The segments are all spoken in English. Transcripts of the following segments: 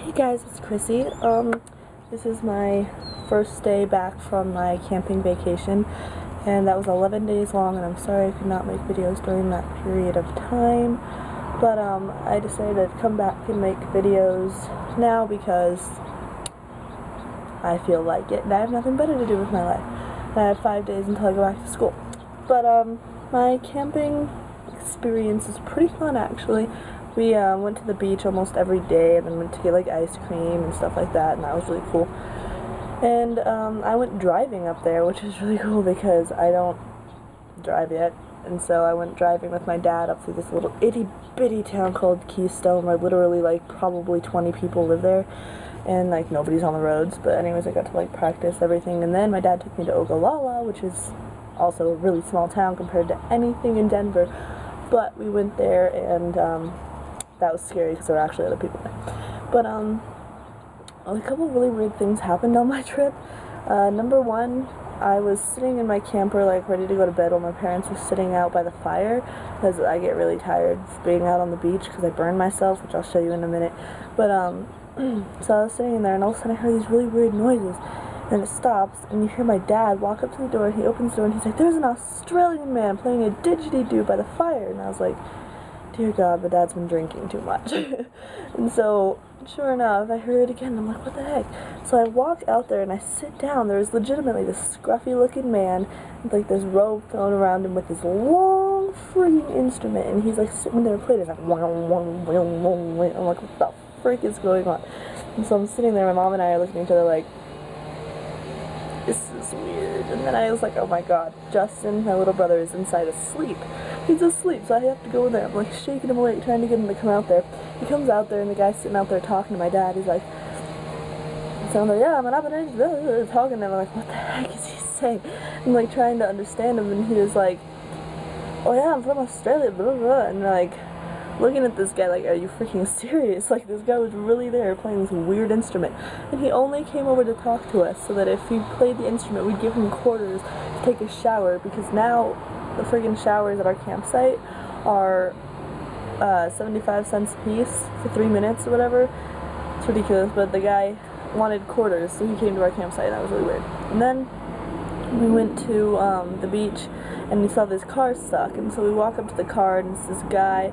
Hey guys, it's Chrissy. This is my first day back from my camping vacation, and that was 11 days long, and I'm sorry I could not make videos during that period of time, but I decided to come back and make videos now because I feel like it, and I have nothing better to do with my life. And I have 5 days until I go back to school. But my camping experience is pretty fun, actually. We went to the beach almost every day, and then went to get like ice cream and stuff like that, and that was really cool. And I went driving up there, which is really cool because I don't drive yet, and so I went driving with my dad up through this little itty-bitty town called Keystone, where literally like probably 20 people live there, and like nobody's on the roads. But anyways, I got to like practice everything, and then my dad took me to Ogallala, which is also a really small town compared to anything in Denver. But we went there, and that was scary because there were actually other people there. But a couple of really weird things happened on my trip. Number one, I was sitting in my camper like ready to go to bed while my parents were sitting out by the fire, because I get really tired being out on the beach because I burn myself, which I'll show you in a minute. But so I was sitting there, and all of a sudden I heard these really weird noises, and it stops, and you hear my dad walk up to the door, and he opens the door, and he's like, "There's an Australian man playing a didgeridoo by the fire." And I was like, dear God, my dad's been drinking too much. And so, sure enough, I heard it again. I'm like, what the heck? So I walk out there and I sit down. There's legitimately this scruffy looking man with like this robe thrown around him with this long frigging instrument, and he's like sitting there playing. It's like, I'm like, what the frick is going on? And so I'm sitting there, my mom and I are looking at each other like, this is weird. And then I was like, oh my God, Justin, my little brother, is inside asleep. He's asleep, so I have to go in there. I'm like shaking him awake, trying to get him to come out there. He comes out there, and the guy's sitting out there talking to my dad. He's like, so I'm like, yeah, I'm an talking to him. I'm like, what the heck is he saying? I'm like trying to understand him, and he was like, oh yeah, I'm from Australia, blah, blah, blah. And like, looking at this guy like, are you freaking serious? Like, this guy was really there playing this weird instrument. And he only came over to talk to us so that if he played the instrument, we'd give him quarters to take a shower, because now the friggin' showers at our campsite are 75 cents a piece for 3 minutes or whatever. It's ridiculous, but the guy wanted quarters, so he came to our campsite, and that was really weird. And then we went to the beach, and we saw this car stuck, and so we walk up to the car, and it's this guy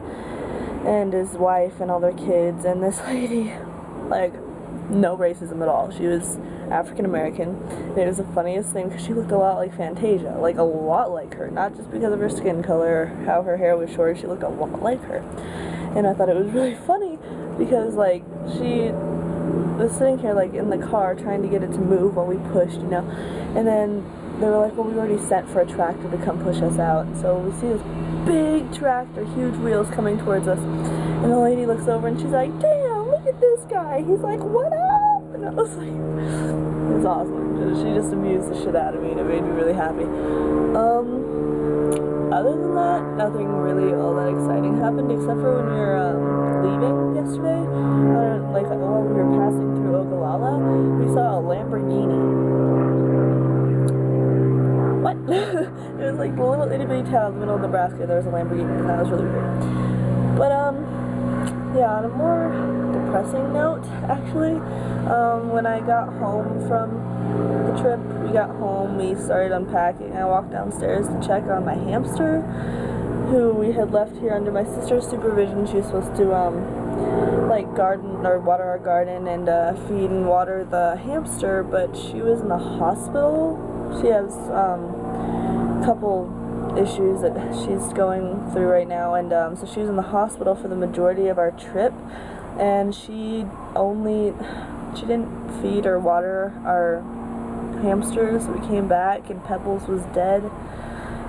and his wife and all their kids, and this lady, like, no racism at all. She was African American, and it was the funniest thing because she looked a lot like Fantasia, like a lot like her, not just because of her skin color or how her hair was short. She looked a lot like her, and I thought it was really funny because like she was sitting here like in the car trying to get it to move while we pushed, you know, and then they were like, well, we already sent for a tractor to come push us out. And so we see this big tractor, huge wheels coming towards us, and the lady looks over and she's like, damn, look at this guy, he's like, what up? And I was like, it was awesome. She just amused the shit out of me, and it made me really happy. Other than that, nothing really all that exciting happened, except for when we were leaving yesterday, like while we were passing through Ogallala, we saw a Lamborghini. What? It was like the little itty-bitty town in the middle of Nebraska. There was a Lamborghini, and that was really weird. But yeah, on a more depressing note, actually, when I got home from the trip, we got home, we started unpacking. I walked downstairs to check on my hamster, who we had left here under my sister's supervision. She was supposed to like garden or water our garden and feed and water the hamster, but she was in the hospital. She has a couple issues that she's going through right now, and so she was in the hospital for the majority of our trip, and she didn't feed or water our hamsters. We came back and Pebbles was dead,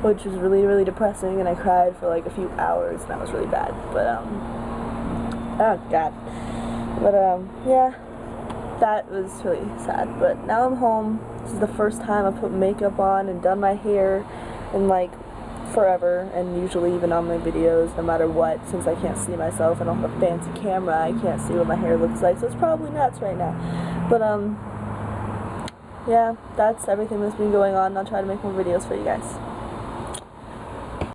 which was really, really depressing, and I cried for like a few hours, and that was really bad. But oh God. But yeah, that was really sad. But now I'm home. This is the first time I've put makeup on and done my hair in like forever, and usually even on my videos, no matter what, since I can't see myself, I don't have a fancy camera, I can't see what my hair looks like, so it's probably nuts right now. But yeah, that's everything that's been going on. I'll try to make more videos for you guys.